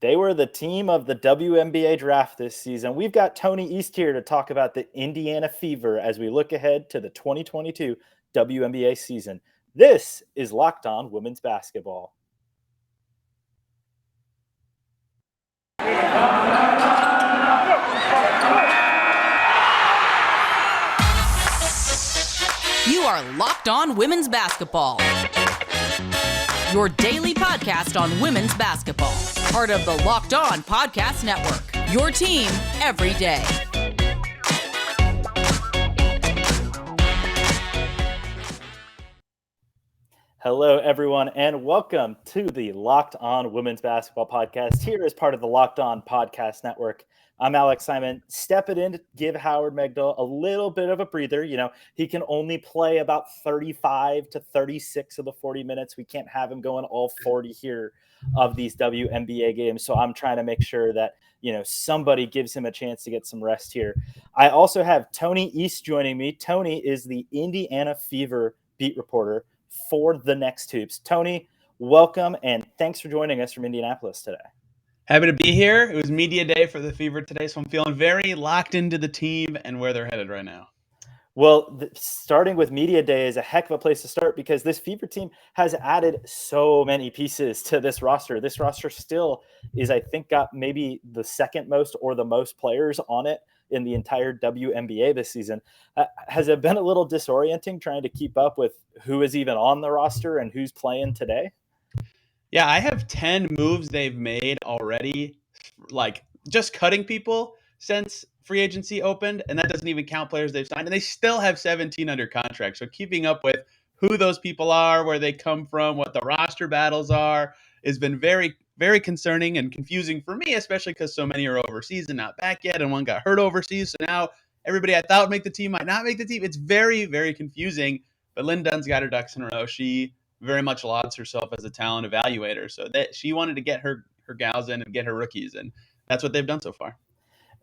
They were the team of the WNBA Draft this season. We've got Tony East here to talk about the Indiana Fever as we look ahead to the 2022 WNBA season. This is Locked On Women's Basketball. You are Locked On Women's Basketball, your daily podcast on women's basketball. Part of the Locked On Podcast Network, your team every day. Hello, everyone, and welcome to the Locked On Women's Basketball Podcast here as part of the Locked On Podcast Network. I'm Alex Simon, stepping in to give Howard Megdal a little bit of a breather. You know, he can only play about 35 to 36 of the 40 minutes. We can't have him going all 40 here of these WNBA games. So I'm trying to make sure that, you know, somebody gives him a chance to get some rest here. I also have Tony East joining me. Tony is the Indiana Fever beat reporter for the Next Hoops. Tony, welcome, and thanks for joining us from Indianapolis today. Happy to be here. It was media day for the Fever today, so I'm feeling very locked into the team and where they're headed right now. Well, starting with media day is a heck of a place to start because this Fever team has added so many pieces to this roster. This roster still is, I think, got maybe the second most or the most players on it in the entire WNBA this season. Has it been a little disorienting trying to keep up with who is even on the roster and who's playing today? Yeah, I have 10 moves they've made already, like just cutting people since free agency opened, and that doesn't even count players they've signed, and they still have 17 under contract. So keeping up with who those people are, where they come from, what the roster battles are, has been very, very concerning and confusing for me, especially because so many are overseas and not back yet, and one got hurt overseas. So now everybody I thought would make the team might not make the team. It's very, very confusing, but Lynn Dunn's got her ducks in a row. She very much lauds herself as a talent evaluator. So that she wanted to get her gals in and get her rookies, and that's what they've done so far.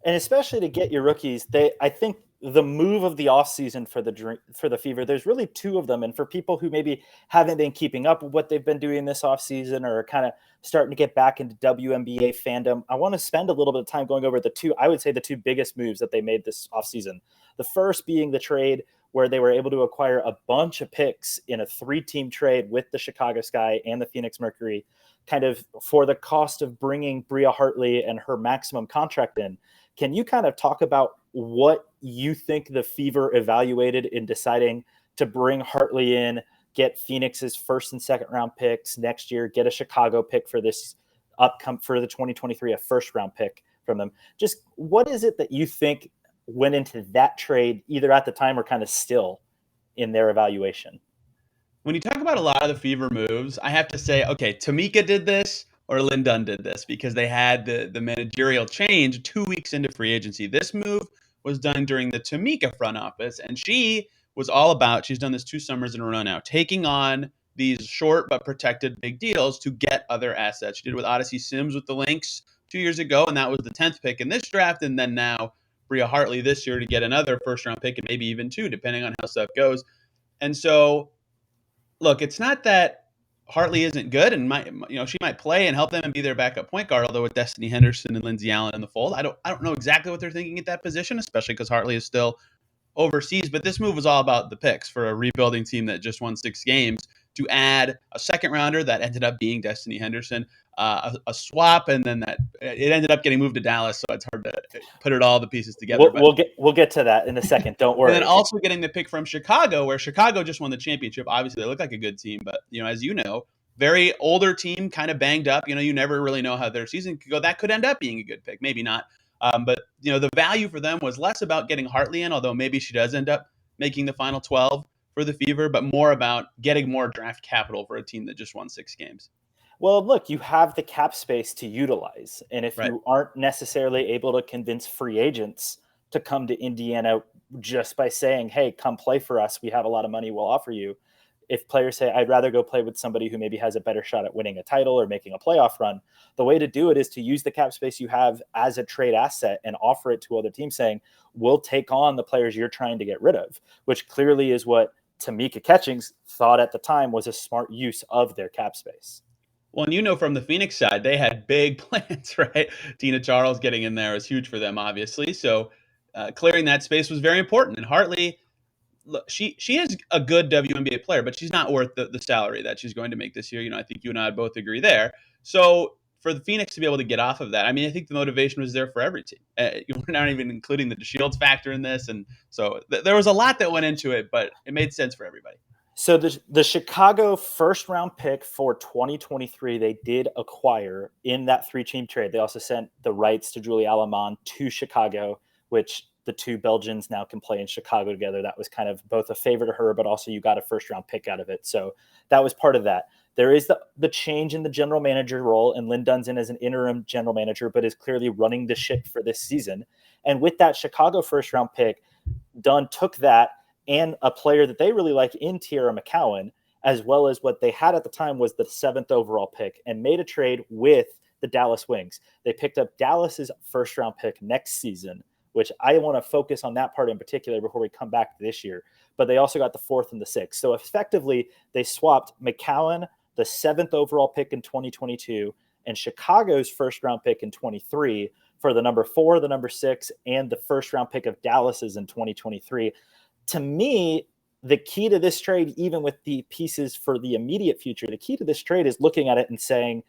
And especially to get your rookies, I think the move of the offseason for the Fever, there's really two of them. And for people who maybe haven't been keeping up with what they've been doing this offseason or kind of starting to get back into WNBA fandom, I want to spend a little bit of time going over the two biggest moves that they made this offseason. The first being the trade where they were able to acquire a bunch of picks in a 3-team trade with the Chicago Sky and the Phoenix Mercury, kind of for the cost of bringing Bria Hartley and her maximum contract in. Can you kind of talk about what you think the Fever evaluated in deciding to bring Hartley in, get Phoenix's first and second round picks next year, get a Chicago pick for this for the 2023, a first round pick from them? Just what is it that you think went into that trade, either at the time or kind of still in their evaluation? When you talk about a lot of the Fever moves, I have to say, okay, Tamika did this or Lynn Dunn did this because they had the managerial change 2 weeks into free agency. This move was done during the Tamika front office, and she was all about, she's done this 2 summers in a row now, taking on these short but protected big deals to get other assets. She did it with Odyssey Sims with the Lynx 2 years ago, and that was the 10th pick in this draft, and then now Bria Hartley this year to get another first-round pick and maybe even 2, depending on how stuff goes. And so, look, it's not that Hartley isn't good and she might play and help them and be their backup point guard, although with Destanni Henderson and Lindsey Allen in the fold, I don't know exactly what they're thinking at that position, especially because Hartley is still overseas. But this move was all about the picks for a rebuilding team that just won 6 games to add a second rounder that ended up being Destanni Henderson, a swap, and then that it ended up getting moved to Dallas, so it's hard to put all the pieces together. We'll get to that in a second. Don't worry. And then also getting the pick from Chicago, where Chicago just won the championship. Obviously, they look like a good team, but as you know, very older team, kind of banged up. You never really know how their season could go. That could end up being a good pick, maybe not. But the value for them was less about getting Hartley in, although maybe she does end up making the final 12 for the Fever, but more about getting more draft capital for a team that just won 6 games. Well, look, you have the cap space to utilize. And if Right. you aren't necessarily able to convince free agents to come to Indiana just by saying, hey, come play for us, we have a lot of money we'll offer you. If players say, I'd rather go play with somebody who maybe has a better shot at winning a title or making a playoff run, the way to do it is to use the cap space you have as a trade asset and offer it to other teams saying, we'll take on the players you're trying to get rid of, which clearly is what Tamika Catchings thought at the time was a smart use of their cap space. Well, and from the Phoenix side, they had big plans, right? Tina Charles getting in there is huge for them, obviously. So clearing that space was very important. And Hartley, look, she is a good WNBA player, but she's not worth the salary that she's going to make this year. I think you and I both agree there. So for the Phoenix to be able to get off of that, I mean, I think the motivation was there for every team. We're not even including the DeShields factor in this, and so there was a lot that went into it, but it made sense for everybody. So the Chicago first round pick for 2023, they did acquire in that 3-team trade. They also sent the rights to Julie Alamon to Chicago, which the two Belgians now can play in Chicago together. That was kind of both a favor to her, but also you got a first round pick out of it. So that was part of that. There is the change in the general manager role, and Lynn Dunn's in as an interim general manager, but is clearly running the ship for this season. And with that Chicago first round pick, Dunn took that and a player that they really like in Tierra McCowan, as well as what they had at the time was the 7th overall pick, and made a trade with the Dallas Wings. They picked up Dallas's first round pick next season, which I want to focus on that part in particular before we come back to this year. But they also got the 4th and the 6th. So effectively, they swapped McCowan, the 7th overall pick in 2022, and Chicago's first round pick in 23 for the number 4, the number 6, and the first round pick of Dallas's in 2023. To me, the key to this trade, even with the pieces for the immediate future, the key to this trade is looking at it and saying,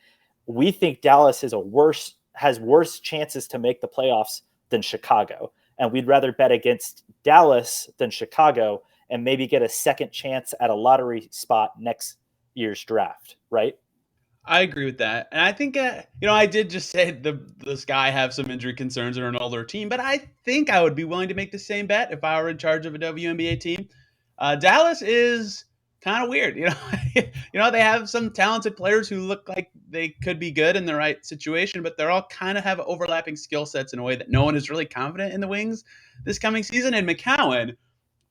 we think Dallas has worse chances to make the playoffs than Chicago. And we'd rather bet against Dallas than Chicago and maybe get a second chance at a lottery spot next year's draft, right? I agree with that. And I think, I did just say the Sky have some injury concerns and are an older team, but I think I would be willing to make the same bet if I were in charge of a WNBA team. Dallas is kind of weird. They have some talented players who look like they could be good in the right situation, but they're all kind of have overlapping skill sets in a way that no one is really confident in the Wings this coming season. And McCowan,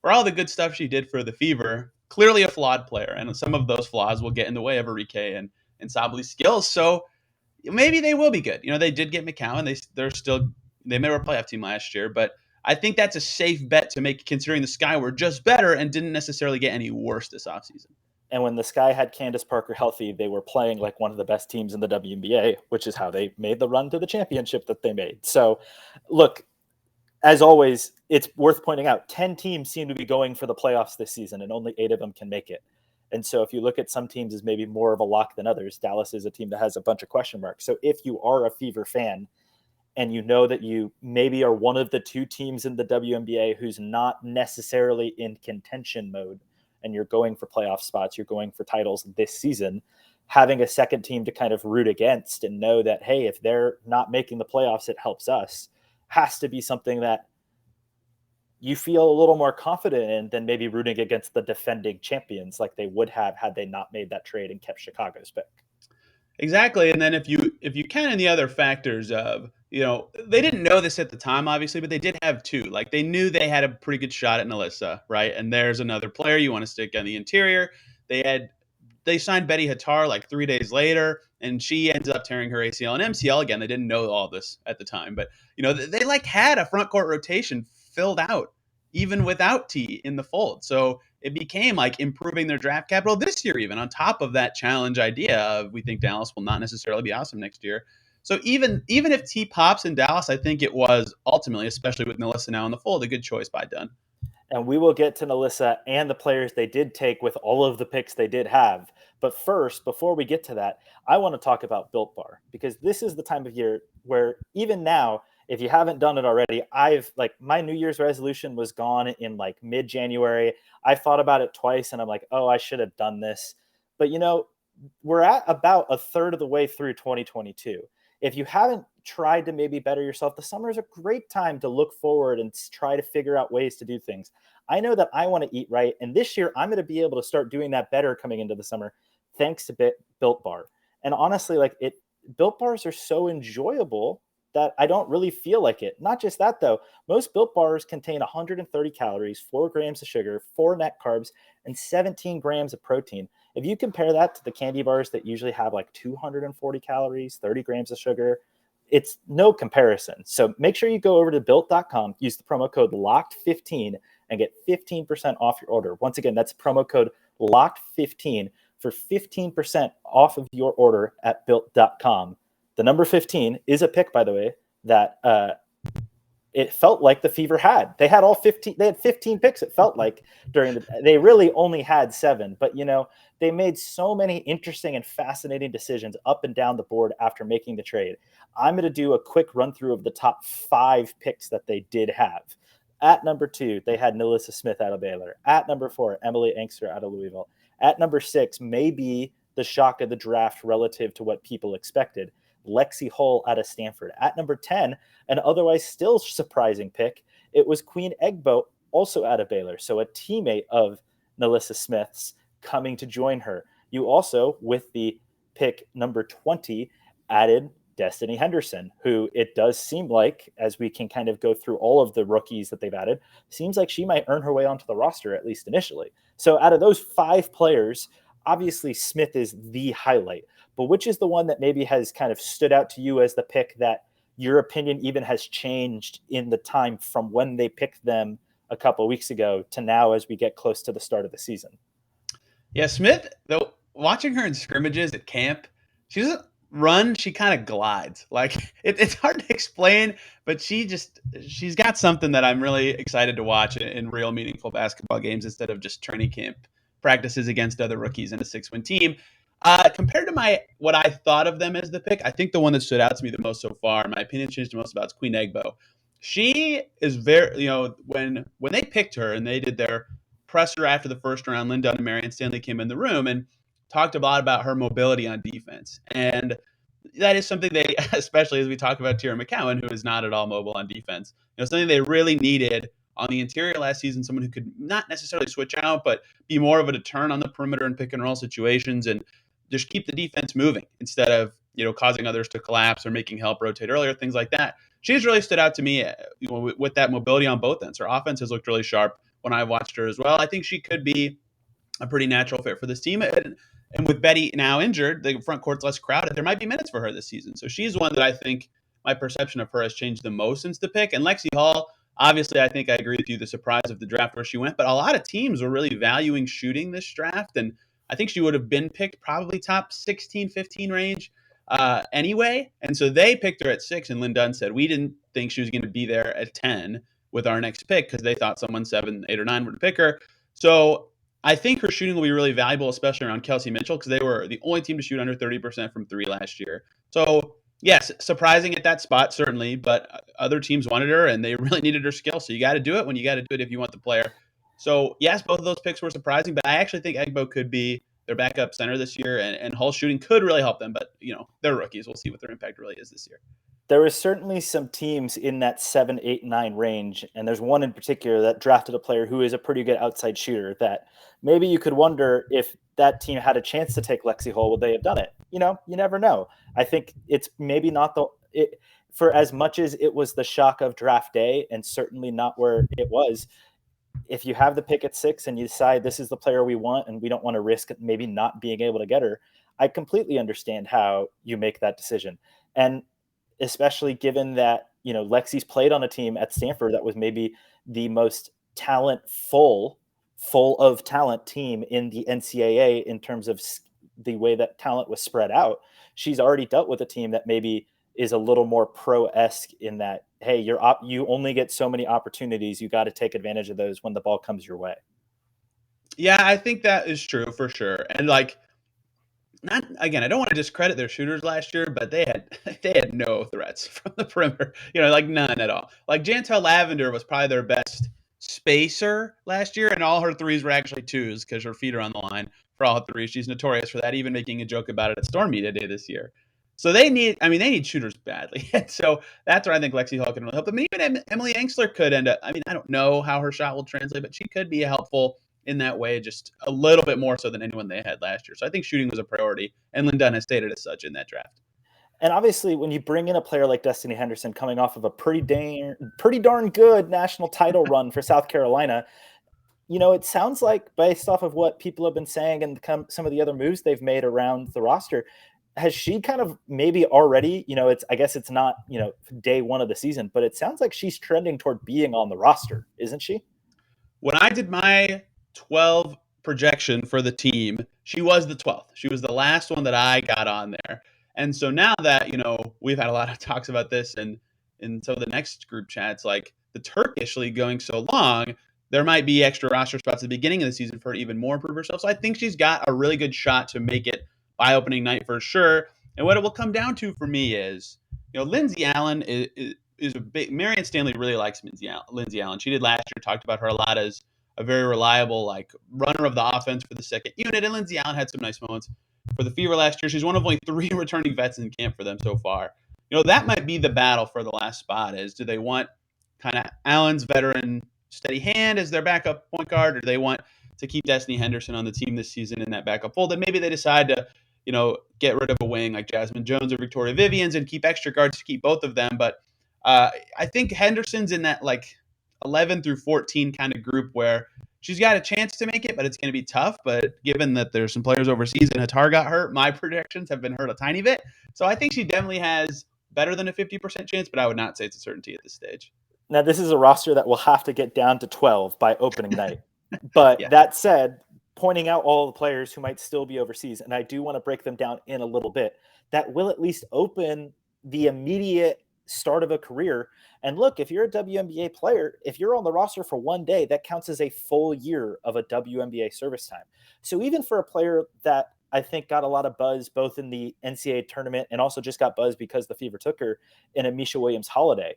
for all the good stuff she did for the Fever, clearly a flawed player. And some of those flaws will get in the way of Enrique and Sabli's skills. So maybe they will be good. They did get McCowan. They made a playoff team last year, but I think that's a safe bet to make considering the Sky were just better and didn't necessarily get any worse this offseason. And when the Sky had Candace Parker healthy, they were playing like one of the best teams in the WNBA, which is how they made the run to the championship that they made. So look, as always, it's worth pointing out 10 teams seem to be going for the playoffs this season and only 8 of them can make it. And so if you look at some teams as maybe more of a lock than others, Dallas is a team that has a bunch of question marks. So if you are a Fever fan and you know that you maybe are one of the 2 teams in the WNBA who's not necessarily in contention mode and you're going for playoff spots, you're going for titles this season, having a second team to kind of root against and know that, hey, if they're not making the playoffs, it helps us, has to be something that you feel a little more confident in than maybe rooting against the defending champions like they would have had they not made that trade and kept Chicago's pick. Exactly. And then if you count in the other factors of, they didn't know this at the time, obviously, but they did have 2. Like they knew they had a pretty good shot at NaLyssa, right? And there's another player you want to stick on the interior. They signed Betty Hattar like 3 days later, and she ends up tearing her ACL and MCL again. They didn't know all this at the time, but they like had a front court rotation filled out even without T in the fold. So it became like improving their draft capital this year, even on top of that challenge idea of we think Dallas will not necessarily be awesome next year. So even if T pops in Dallas, I think it was ultimately, especially with NaLyssa now in the fold, a good choice by Dunn. And we will get to NaLyssa and the players they did take with all of the picks they did have. But first, before we get to that, I want to talk about Built Bar, because this is the time of year where even now, if you haven't done it already, my New Year's resolution was gone in like mid-January. I thought about it twice and I'm like, oh, I should have done this. But we're at about a third of the way through 2022. If you haven't tried to maybe better yourself, the summer is a great time to look forward and try to figure out ways to do things. I know that I want to eat right, and this year I'm going to be able to start doing that better coming into the summer, thanks to Built Bar. And honestly, Built Bars are so enjoyable that I don't really feel like it. Not just that, though. Most Built Bars contain 130 calories, 4 grams of sugar, 4 net carbs, and 17 grams of protein. If you compare that to the candy bars that usually have like 240 calories, 30 grams of sugar, it's no comparison. So make sure you go over to built.com, use the promo code LOCKED15 and get 15% off your order. Once again, that's promo code LOCKED15 for 15% off of your order at built.com. The number 15 is a pick, by the way, that it felt like the Fever had. They had all 15. They had 15 picks. It felt like they really only had 7, but they made so many interesting and fascinating decisions up and down the board after making the trade. I'm going to do a quick run through of the top 5 picks that they did have. At number 2, they had NaLyssa Smith out of Baylor. At number 4, Emily Engstler out of Louisville. At number 6, maybe the shock of the draft relative to what people expected, Lexie Hull out of Stanford. At number 10, an otherwise still surprising pick, it was Queen Egbo, also out of Baylor. So a teammate of NaLyssa Smith's coming to join her. You also, with the pick number 20, added Destanni Henderson, who it does seem like, as we can kind of go through all of the rookies that they've added, seems like she might earn her way onto the roster, at least initially. So out of those 5 players, obviously Smith is the highlight. But which is the one that maybe has kind of stood out to you as the pick that your opinion even has changed in the time from when they picked them a couple of weeks ago to now as we get close to the start of the season? Yeah, Smith, though, watching her in scrimmages at camp, she doesn't run, she kind of glides. Like it's hard to explain, but she's got something that I'm really excited to watch in real meaningful basketball games instead of just training camp practices against other rookies in a 6-win team. Compared to what I thought of them as the pick, I think the one that stood out to me the most so far, my opinion changed the most about, is Queen Egbo. She is very, when they picked her and they did their presser after the first round, Lynn Dunn and Marianne Stanley came in the room and talked a lot about her mobility on defense. And that is something they, especially as we talk about Tierra McCowan, who is not at all mobile on defense, something they really needed on the interior last season, someone who could not necessarily switch out, but be more of a deterrent on the perimeter and pick and roll situations and just keep the defense moving instead of, causing others to collapse or making help rotate earlier, things like that. She's really stood out to me with that mobility on both ends. Her offense has looked really sharp when I watched her as well. I think she could be a pretty natural fit for this team. And with Betty now injured, the front court's less crowded. There might be minutes for her this season. So she's one that I think my perception of her has changed the most since the pick. And Lexie Hull, obviously, I think I agree with you, the surprise of the draft where she went. But a lot of teams were really valuing shooting this draft. And I think she would have been picked probably top 16, 15 range anyway. And so they picked her at 6. And Lynn Dunn said, we didn't think she was going to be there at 10 with our next pick because they thought someone 7, 8, or 9 would pick her. So I think her shooting will be really valuable, especially around Kelsey Mitchell, because they were the only team to shoot under 30% from 3 last year. So, yes, surprising at that spot, certainly, but other teams wanted her, and they really needed her skill. So you got to do it when you got to do it if you want the player. So, yes, both of those picks were surprising, but I actually think Egbo could be their backup center this year, and Hull shooting could really help them. But, they're rookies. We'll see what their impact really is this year. There was certainly some teams in that 7, 8, 9 range, and there's one in particular that drafted a player who is a pretty good outside shooter that maybe you could wonder if that team had a chance to take Lexie Hull, would they have done it? You never know. I think it's maybe not for as much as it was the shock of draft day and certainly not where it was. If you have the pick at 6 and you decide this is the player we want and we don't want to risk maybe not being able to get her, I completely understand how you make that decision. And especially given that, Lexie's played on a team at Stanford that was maybe the most full of talent team in the NCAA in terms of the way that talent was spread out. She's already dealt with a team that maybe is a little more pro-esque in that, hey, you only get so many opportunities. You got to take advantage of those when the ball comes your way. Yeah, I think that is true for sure. And I don't want to discredit their shooters last year, but they had no threats from the perimeter, none at all. Like Jantel Lavender was probably their best spacer last year, and all her threes were actually 2s because her feet are on the line for all 3. She's notorious for that, even making a joke about it at Storm Media Day this year. So they need shooters badly. And so that's where I think Lexie Hull can really help them. Even Emily Engstler could end up, I don't know how her shot will translate, but she could be helpful in that way, just a little bit more so than anyone they had last year. So I think shooting was a priority, and Lynn Dunn has stated as such in that draft. And obviously, when you bring in a player like Destanni Henderson coming off of a pretty darn good national title run for South Carolina, it sounds like, based off of what people have been saying and some of the other moves they've made around the roster, has she kind of maybe already, I guess it's not, day 1 of the season, but it sounds like she's trending toward being on the roster, isn't she? When I did my 12 projection for the team, she was the 12th. She was the last one that I got on there. And so now that, we've had a lot of talks about this and in some of the next group chats, like the Turkish league going so long, there might be extra roster spots at the beginning of the season for her to even more improve herself. So I think she's got a really good shot to make it by opening night for sure. And what it will come down to for me is, Lindsay Allen is a big. Marianne Stanley really likes Lindsay Allen. She did last year, talked about her a lot as a very reliable, runner of the offense for the second unit. And Lindsay Allen had some nice moments for the Fever last year. She's one of only 3 returning vets in camp for them so far. That might be the battle for the last spot is, do they want kind of Allen's veteran steady hand as their backup point guard, or do they want to keep Destanni Henderson on the team this season in that backup fold? And maybe they decide to, get rid of a wing like Jasmine Jones or Victoria Vivians and keep extra guards to keep both of them. But I think Henderson's in that 11 through 14 kind of group where she's got a chance to make it, but it's going to be tough. But given that there's some players overseas and Hatar got hurt, my projections have been hurt a tiny bit. So I think she definitely has better than a 50% chance, but I would not say it's a certainty at this stage. Now, this is a roster that will have to get down to 12 by opening night. But Yeah. That said, pointing out all the players who might still be overseas, and I do want to break them down in a little bit, that will at least open the immediate start of a career. And look, if you're a WNBA player, if you're on the roster for one day, that counts as a full year of a WNBA service time. So even for a player that I think got a lot of buzz both in the NCAA tournament and also just got buzz because the Fever took her in a Misha Williams-Holiday,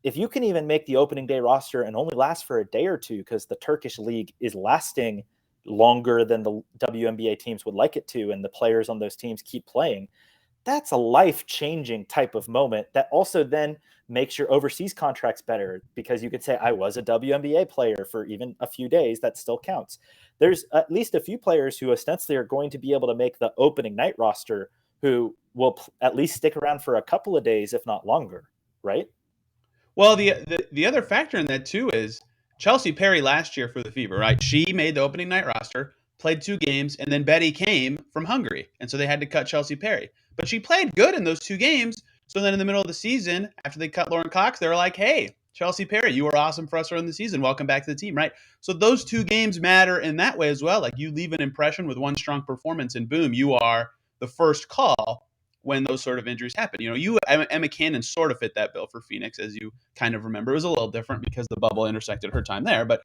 if you can even make the opening day roster and only last for a day or two because the Turkish league is lasting longer than the WNBA teams would like it to, and the players on those teams keep playing, that's a life-changing type of moment that also then makes your overseas contracts better because you could say, I was a WNBA player for even a few days. That still counts. There's at least a few players who ostensibly are going to be able to make the opening night roster who will at least stick around for a couple of days, if not longer, right? Well, the other factor in that too is Chelsea Perry last year for the Fever, right? She made the opening night roster, played 2 games, and then Betty came from Hungary, and so they had to cut Chelsea Perry. But she played good in those 2 games. So then in the middle of the season, after they cut Lauren Cox, they were like, hey, Chelsea Perry, you were awesome for us early in the season. Welcome back to the team, right? So those 2 games matter in that way as well. Like you leave an impression with one strong performance, and boom, you are the first call when those sort of injuries happen. Emma Cannon sort of fit that bill for Phoenix, as you kind of remember. It was a little different because the bubble intersected her time there, but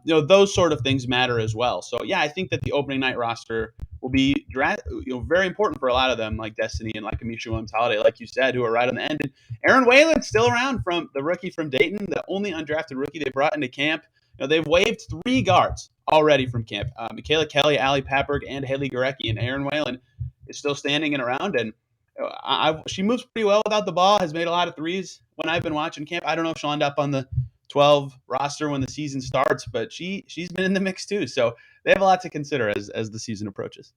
those sort of things matter as well. So yeah, I think that the opening night roster will be very important for a lot of them, like Destanni and like Amisha Williams-Holiday, like you said, who are right on the end. And Aaron Whalen's still around, from the rookie from Dayton, the only undrafted rookie they brought into camp. They've waived 3 guards already from camp: Michaela Kelly, Ali Papberg, and Haley Gorecki. And Aaron Whalen is still standing and around, and she moves pretty well without the ball, has made a lot of threes when I've been watching camp. I don't know if she'll end up on the 12 roster when the season starts, but she's been in the mix too. So they have a lot to consider as the season approaches.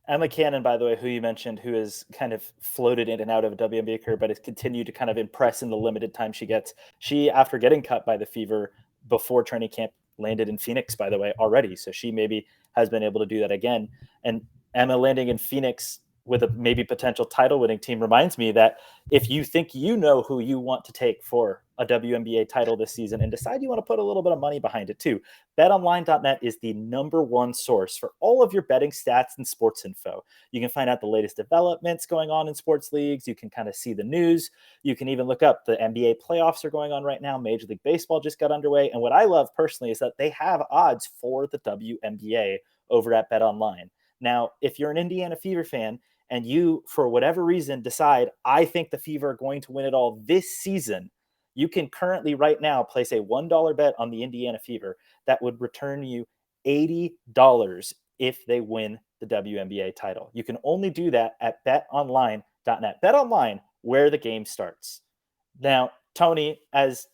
Emma Cannon, by the way, who you mentioned, who has kind of floated in and out of a WNBA career, but has continued to kind of impress in the limited time she gets. She, after getting cut by the Fever before training camp, landed in Phoenix, by the way, already. So she maybe has been able to do that again. And Emma landing in Phoenix with a maybe potential title winning team reminds me that if you think you know who you want to take for a WNBA title this season and decide you want to put a little bit of money behind it too, betonline.net is the #1 source for all of your betting stats and sports info. You can find out the latest developments going on in sports leagues. You can kind of see the news. You can even look up the NBA playoffs are going on right now. Major League Baseball just got underway. And what I love personally is that they have odds for the WNBA over at BetOnline. Now, if you're an Indiana Fever fan and you, for whatever reason, decide, I think the Fever are going to win it all this season, you can currently right now place a $1 bet on the Indiana Fever that would return you $80 if they win the WNBA title. You can only do that at betonline.net. BetOnline, where the game starts. Now, Tony, as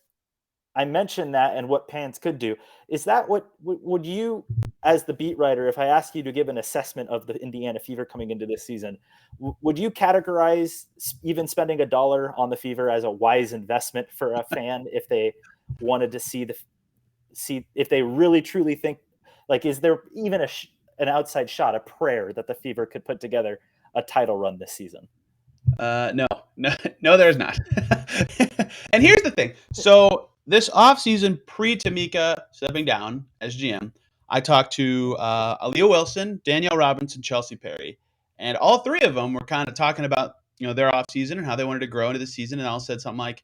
I mentioned that and what Pans could do, is that what would you, as the beat writer, if I ask you to give an assessment of the Indiana Fever coming into this season, would you categorize even spending $1 on the Fever as a wise investment for a fan if they wanted to see if they really truly think, like, is there even an outside shot, a prayer that the Fever could put together a title run this season? No, there's not. And here's the thing. So this offseason, pre-Tamika stepping down as GM, I talked to Aaliyah Wilson, Danielle Robinson, Chelsea Perry, and all three of them were kind of talking about their offseason and how they wanted to grow into the season, and all said something like,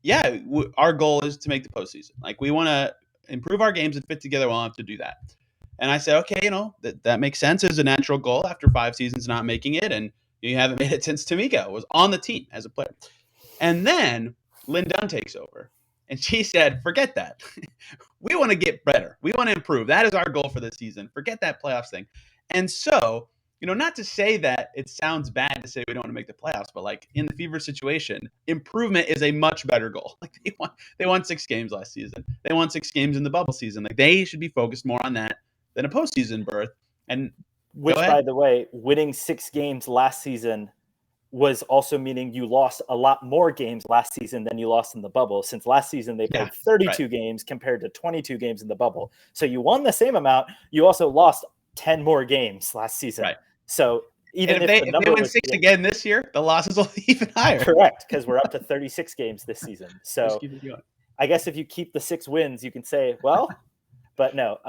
"Yeah, our goal is to make the postseason. Like we want to improve our games and fit together. We'll have to do that." And I said, "Okay, that makes sense as a natural goal after 5 seasons not making it, and you haven't made it since Tamika was on the team as a player." And then Lynn Dunn takes over, and she said, "Forget that. We want to get better. We want to improve. That is our goal for this season. Forget that playoffs thing." And so, not to say that it sounds bad to say we don't want to make the playoffs, but like in the Fever situation, improvement is a much better goal. Like they won 6 games last season. They won 6 games in the bubble season. Like they should be focused more on that than a postseason berth. And which, by the way, winning 6 games last season was also meaning you lost a lot more games last season than you lost in the bubble, since last season they played 32 games compared to 22 games in the bubble. So you won the same amount. You also lost 10 more games last season. Right. So even if they win 6 again this year, the losses will be even higher. Correct, because we're up to 36 games this season. So I guess if you keep the 6 wins, you can say, well, but no,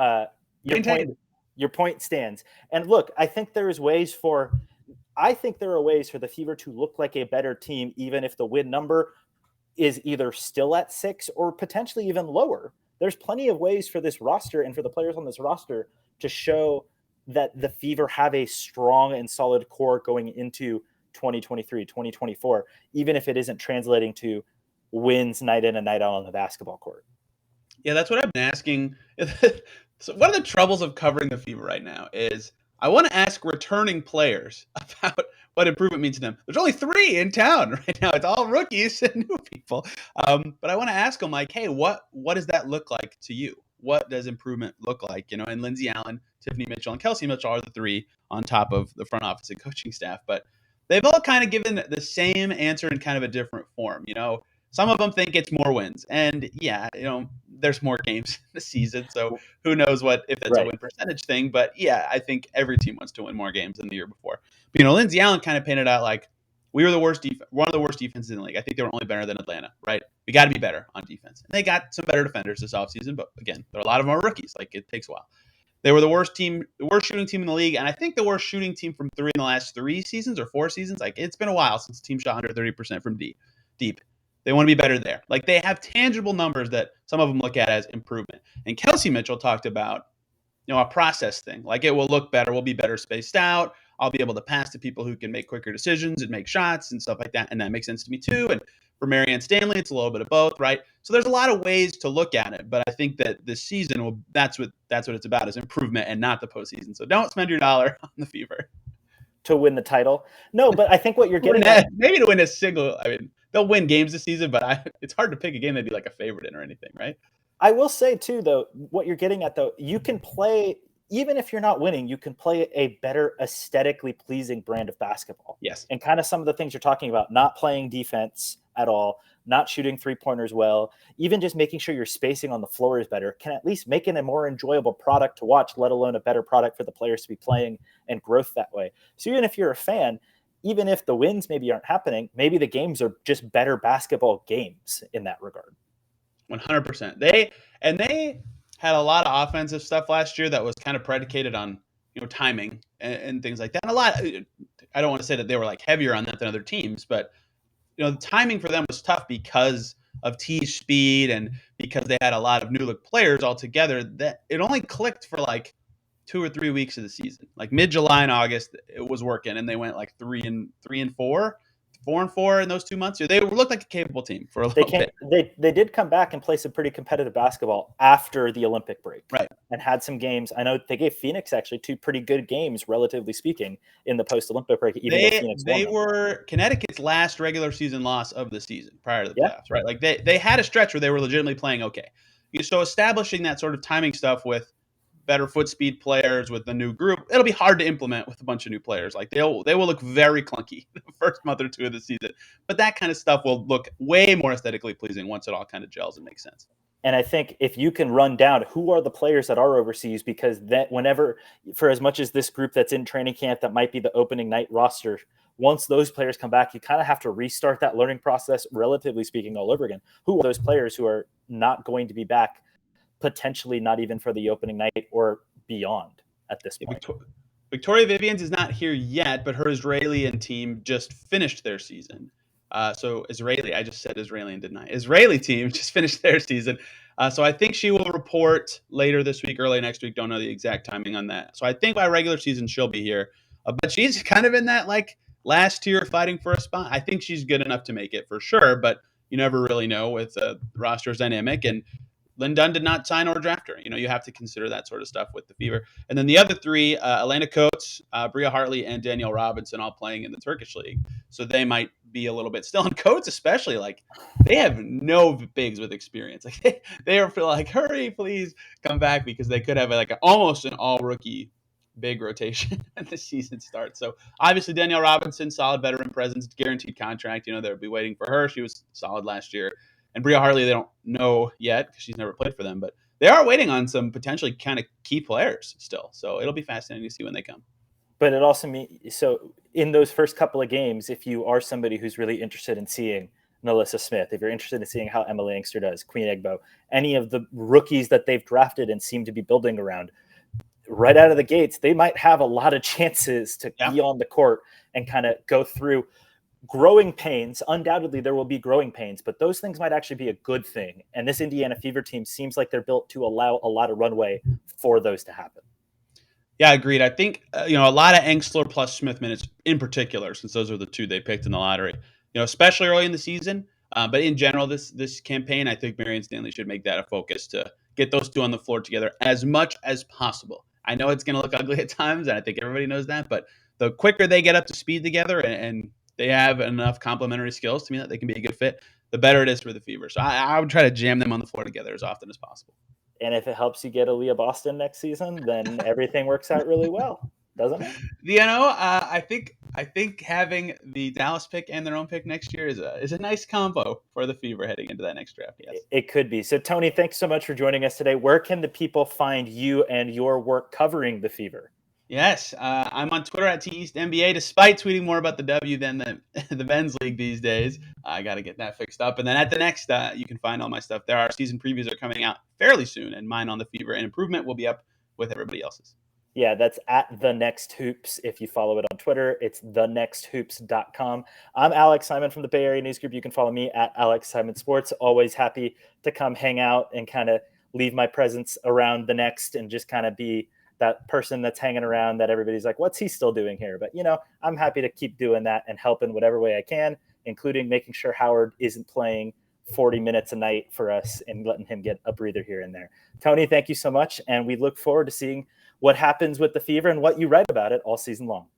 your point stands. And look, I think there are ways for the Fever to look like a better team, even if the win number is either still at 6 or potentially even lower. There's plenty of ways for this roster and for the players on this roster to show that the Fever have a strong and solid core going into 2023, 2024, even if it isn't translating to wins night in and night out on the basketball court. Yeah, that's what I've been asking. So one of the troubles of covering the Fever right now is I want to ask returning players about what improvement means to them. There's only 3 in town right now. It's all rookies and new people. But I want to ask them, like, hey, what does that look like to you? What does improvement look like? And Lindsey Allen, Tiffany Mitchell, and Kelsey Mitchell are the 3 on top of the front office and coaching staff. But they've all kind of given the same answer in kind of a different form. Some of them think it's more wins. And yeah, there's more games in the season. So who knows if that's a win percentage thing. But yeah, I think every team wants to win more games than the year before. But, Lindsey Allen kind of painted out like we were one of the worst defenses in the league. I think they were only better than Atlanta, right? We got to be better on defense. And they got some better defenders this offseason. But again, a lot of them are rookies. Like it takes a while. They were the worst shooting team in the league. And I think the worst shooting team from 3 in the last 3 seasons or 4 seasons. Like it's been a while since the team shot under 30% from deep. They want to be better there. Like they have tangible numbers that some of them look at as improvement. And Kelsey Mitchell talked about, a process thing. Like it will look better. We'll be better spaced out. I'll be able to pass to people who can make quicker decisions and make shots and stuff like that. And that makes sense to me too. And for Marianne Stanley, it's a little bit of both, right? So there's a lot of ways to look at it. But I think that this season that's what it's about, is improvement and not the postseason. So don't spend your dollar on the Fever to win the title. No, but I think what you're getting at, maybe to win a single. I mean, they'll win games this season, but it's hard to pick a game they'd be like a favorite in or anything, right? I will say too, though, what you're getting at, though, you can play, even if you're not winning, you can play a better aesthetically pleasing brand of basketball. Yes. And kind of some of the things you're talking about, not playing defense at all, not shooting 3-pointers well, even just making sure your spacing on the floor is better, can at least make it a more enjoyable product to watch, let alone a better product for the players to be playing and growth that way. So even if you're a fan, even if the wins maybe aren't happening, maybe the games are just better basketball games in that regard. 100%. They had a lot of offensive stuff last year that was kind of predicated on, timing and things like that. And I don't want to say that they were like heavier on that than other teams, but the timing for them was tough because of T's speed and because they had a lot of new look players all together. That it only clicked for like 2 or 3 weeks of the season. Like mid-July and August, it was working, and they went like 3-4, 4-4 in those 2 months. They looked like a capable team for a little bit. They did come back and play some pretty competitive basketball after the Olympic break, right? And had some games. I know they gave Phoenix actually 2 pretty good games, relatively speaking, in the post-Olympic break. They were Connecticut's last regular season loss of the season prior to the playoffs, right? Like they had a stretch where they were legitimately playing okay. So establishing that sort of timing stuff with better foot speed players with the new group, it'll be hard to implement with a bunch of new players. Like they will look very clunky the first month or 2 of the season, but that kind of stuff will look way more aesthetically pleasing once it all kind of gels and makes sense. And I think if you can run down who are the players that are overseas, because that whenever, for as much as this group that's in training camp, that might be the opening night roster, once those players come back, you kind of have to restart that learning process, relatively speaking, all over again. Who are those players who are not going to be back, potentially not even for the opening night or beyond at this Yeah, point. Victoria Vivians is not here yet, but her Israeli team just finished their season. So Israeli, I just said Israeli, didn't I? Israeli team just finished their season. So I think she will report later this week, early next week. Don't know the exact timing on that. So I think by regular season she'll be here. But she's kind of in that like last tier fighting for a spot. I think she's good enough to make it for sure, but you never really know with the roster's dynamic. And Lynn Dunn did not sign or draft her. You have to consider that sort of stuff with the Fever. And then the other three, Elena Coates, Bria Hartley, and Danielle Robinson, all playing in the Turkish league. So they might be a little bit still. And Coates especially, like they have no bigs with experience. Like they are feel like, hurry, please come back, because they could have like almost an all rookie big rotation when the season starts. So obviously Danielle Robinson, solid veteran presence, guaranteed contract. They'll be waiting for her. She was solid last year. And Bria Hartley, they don't know yet because she's never played for them, but they are waiting on some potentially kind of key players still. So it'll be fascinating to see when they come. But it also means, so in those first couple of games, if you are somebody who's really interested in seeing NaLyssa Smith, if you're interested in seeing how Emily Engstler does, Queen Egbo, any of the rookies that they've drafted and seem to be building around, right out of the gates, they might have a lot of chances to be on the court and kind of go through growing pains. Undoubtedly, there will be growing pains, but those things might actually be a good thing. And this Indiana Fever team seems like they're built to allow a lot of runway for those to happen. Yeah, agreed. I think, a lot of Engstler plus Smith minutes in particular, since those are the two they picked in the lottery, especially early in the season. But in general, this campaign, I think Marion Stanley should make that a focus to get those two on the floor together as much as possible. I know it's going to look ugly at times, and I think everybody knows that, but the quicker they get up to speed together and they have enough complementary skills to me that they can be a good fit, the better it is for the Fever. So I would try to jam them on the floor together as often as possible. And if it helps you get Aaliyah Boston next season, then everything works out really well, doesn't it? I think having the Dallas pick and their own pick next year is a nice combo for the Fever heading into that next draft. Yes, it could be. So Tony, thanks so much for joining us today. Where can the people find you and your work covering the Fever? Yes, I'm on Twitter at TEastNBA, despite tweeting more about the W than the men's league these days. I got to get that fixed up. And then at the next, you can find all my stuff there. Our season previews are coming out fairly soon, and mine on the Fever and Improvement will be up with everybody else's. Yeah, that's at The Next Hoops. If you follow it on Twitter, it's thenexthoops.com. I'm Alex Simon from the Bay Area News Group. You can follow me at Alex Simon Sports. Always happy to come hang out and kind of leave my presence around the Next and just kind of be that person that's hanging around that everybody's like, what's he still doing here? But, I'm happy to keep doing that and help in whatever way I can, including making sure Howard isn't playing 40 minutes a night for us and letting him get a breather here and there. Tony, thank you so much. And we look forward to seeing what happens with the Fever and what you write about it all season long.